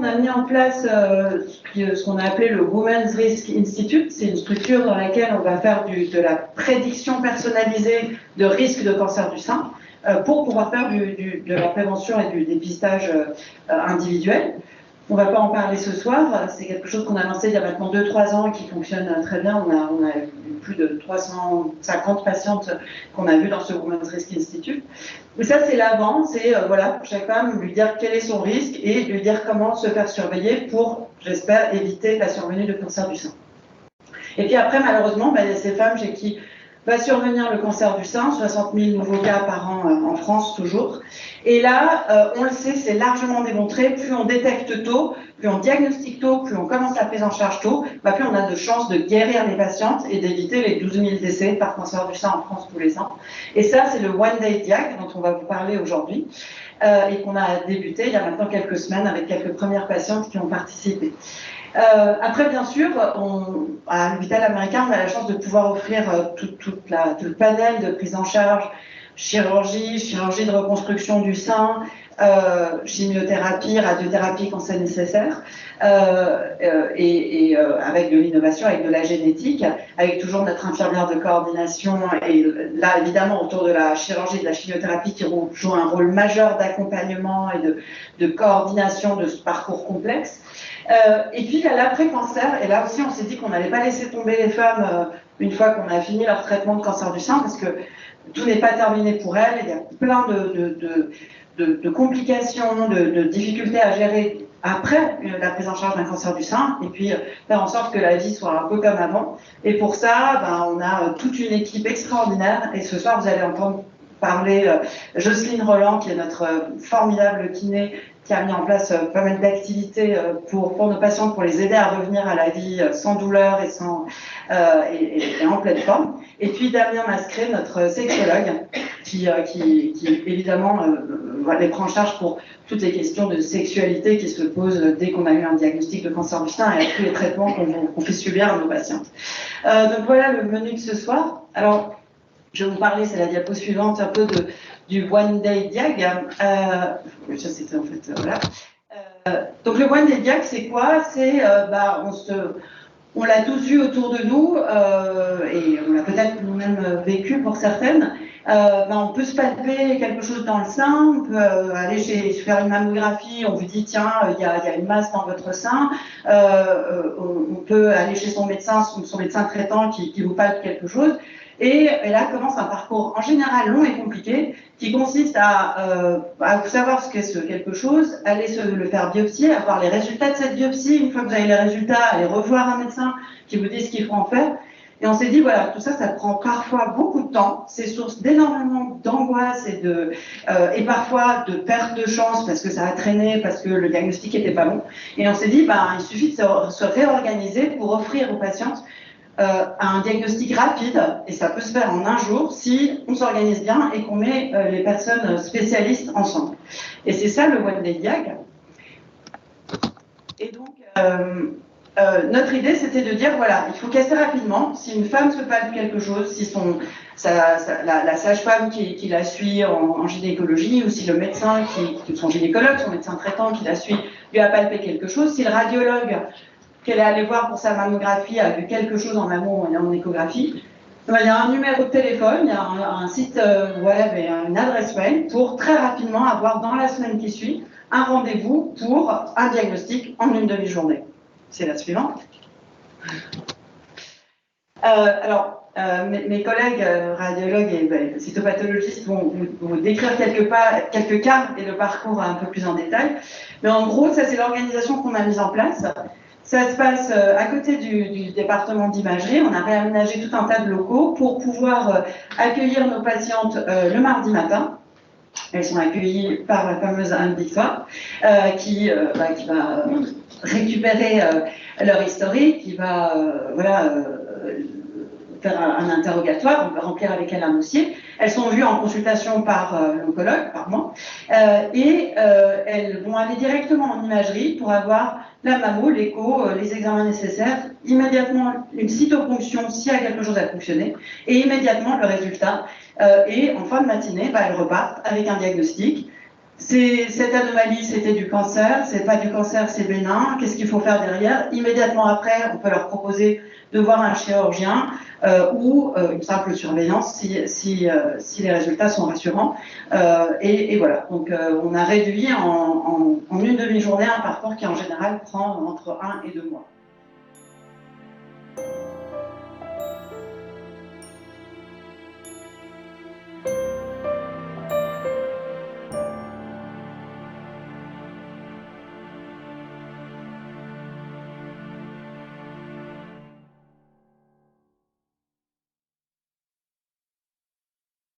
on a mis en place ce qu'on a appelé le Women's Risk Institute. C'est une structure dans laquelle on va faire de la prédiction personnalisée de risque de cancer du sein pour pouvoir faire de la prévention et du dépistage individuel. On ne va pas en parler ce soir, c'est quelque chose qu'on a lancé il y a maintenant 2-3 ans et qui fonctionne très bien. On a eu plus de 350 patientes qu'on a vues dans ce Women's Risk Institute. Mais ça, c'est l'avant, c'est voilà, pour chaque femme, lui dire quel est son risque et lui dire comment se faire surveiller pour, j'espère, éviter la survenue de cancer du sein. Et puis après, malheureusement, il y a ces femmes chez qui va survenir le cancer du sein, 60 000 nouveaux cas par an en France toujours. Et là, on le sait, c'est largement démontré, plus on détecte tôt, plus on diagnostique tôt, plus on commence la prise en charge tôt, plus on a de chances de guérir les patientes et d'éviter les 12 000 décès par cancer du sein en France tous les ans. Et ça, c'est le One Day Diag dont on va vous parler aujourd'hui et qu'on a débuté il y a maintenant quelques semaines avec quelques premières patientes qui ont participé. Après, bien sûr, à l'hôpital américain, on a la chance de pouvoir offrir tout le panel de prise en charge, chirurgie de reconstruction du sein, chimiothérapie, radiothérapie quand c'est nécessaire, et avec de l'innovation, avec de la génétique, avec toujours notre infirmière de coordination, et là, évidemment, autour de la chirurgie et de la chimiothérapie qui joue un rôle majeur d'accompagnement et de coordination de ce parcours complexe. Et puis il y a l'après-cancer, et là aussi on s'est dit qu'on n'allait pas laisser tomber les femmes une fois qu'on a fini leur traitement de cancer du sein, parce que tout n'est pas terminé pour elles, il y a plein de complications, de difficultés à gérer après la prise en charge d'un cancer du sein, et puis faire en sorte que la vie soit un peu comme avant. Et pour ça, on a toute une équipe extraordinaire, et ce soir vous allez entendre parler Jocelyne Roland, qui est notre formidable kiné, qui a mis en place pas mal d'activités pour nos patients, pour les aider à revenir à la vie sans douleur et en pleine forme. Et puis Damien Mascret, notre sexologue, qui évidemment les prend en charge pour toutes les questions de sexualité qui se posent dès qu'on a eu un diagnostic de cancer du sein et avec tous les traitements qu'on fait subir à nos patientes. Donc voilà le menu de ce soir. Alors, je vais vous parler, c'est la diapo suivante, un peu du One Day Diag. Ça c'était en fait, voilà. Donc le One Day Diag, c'est quoi? C'est, on l'a tous vu autour de nous, et on l'a peut-être nous-mêmes vécu pour certaines. On peut se palper quelque chose dans le sein, on peut aller faire une mammographie, on vous dit tiens, il y a une masse dans votre sein, on peut aller chez son médecin traitant qui vous palpe quelque chose. Et là commence un parcours en général long et compliqué qui consiste à savoir ce qu'est ce quelque chose, aller le faire biopsier, avoir les résultats de cette biopsie. Une fois que vous avez les résultats, aller revoir un médecin qui vous dit ce qu'il faut en faire. Et on s'est dit, voilà, tout ça, ça prend parfois beaucoup de temps. C'est source d'énormément d'angoisse et parfois de perte de chance parce que ça a traîné, parce que le diagnostic n'était pas bon. Et on s'est dit, il suffit de se réorganiser pour offrir aux patientes un diagnostic rapide, et ça peut se faire en un jour si on s'organise bien et qu'on met les personnes spécialistes ensemble. Et c'est ça le One Day Diag. Et donc, notre idée, c'était de dire, voilà, il faut qu'assez rapidement, si une femme se palpe quelque chose, si la sage-femme qui la suit en gynécologie, ou si le médecin, son gynécologue, son médecin traitant qui la suit, lui a palpé quelque chose, si le radiologue qu'elle est allée voir pour sa mammographie a vu quelque chose en amont et en échographie, il y a un numéro de téléphone, il y a un site web et une adresse mail pour très rapidement avoir dans la semaine qui suit un rendez-vous pour un diagnostic en une demi-journée. C'est la suivante. Mes collègues radiologues et cytopathologistes vont vous décrire quelques cas et le parcours un peu plus en détail. Mais en gros, ça c'est l'organisation qu'on a mise en place. Ça se passe à côté du département d'imagerie. On a réaménagé tout un tas de locaux pour pouvoir accueillir nos patientes le mardi matin. Elles sont accueillies par la fameuse Anne-Victoire qui va récupérer leur historique, qui va faire un interrogatoire, on va remplir avec elle un dossier. Elles sont vues en consultation par l'oncologue, par moi, et elles vont aller directement en imagerie pour avoir la mammo, l'écho, les examens nécessaires, immédiatement une cytoponction s'il y a quelque chose à fonctionner, et immédiatement le résultat. Et en fin de matinée, elles repartent avec un diagnostic. Cette anomalie, c'était du cancer, c'est pas du cancer, c'est bénin. Qu'est-ce qu'il faut faire derrière? Immédiatement après, on peut leur proposer de voir un chirurgien ou une simple surveillance si les résultats sont rassurants. Et voilà, donc on a réduit en une demi-journée un parcours qui en général prend entre 1 et 2 mois.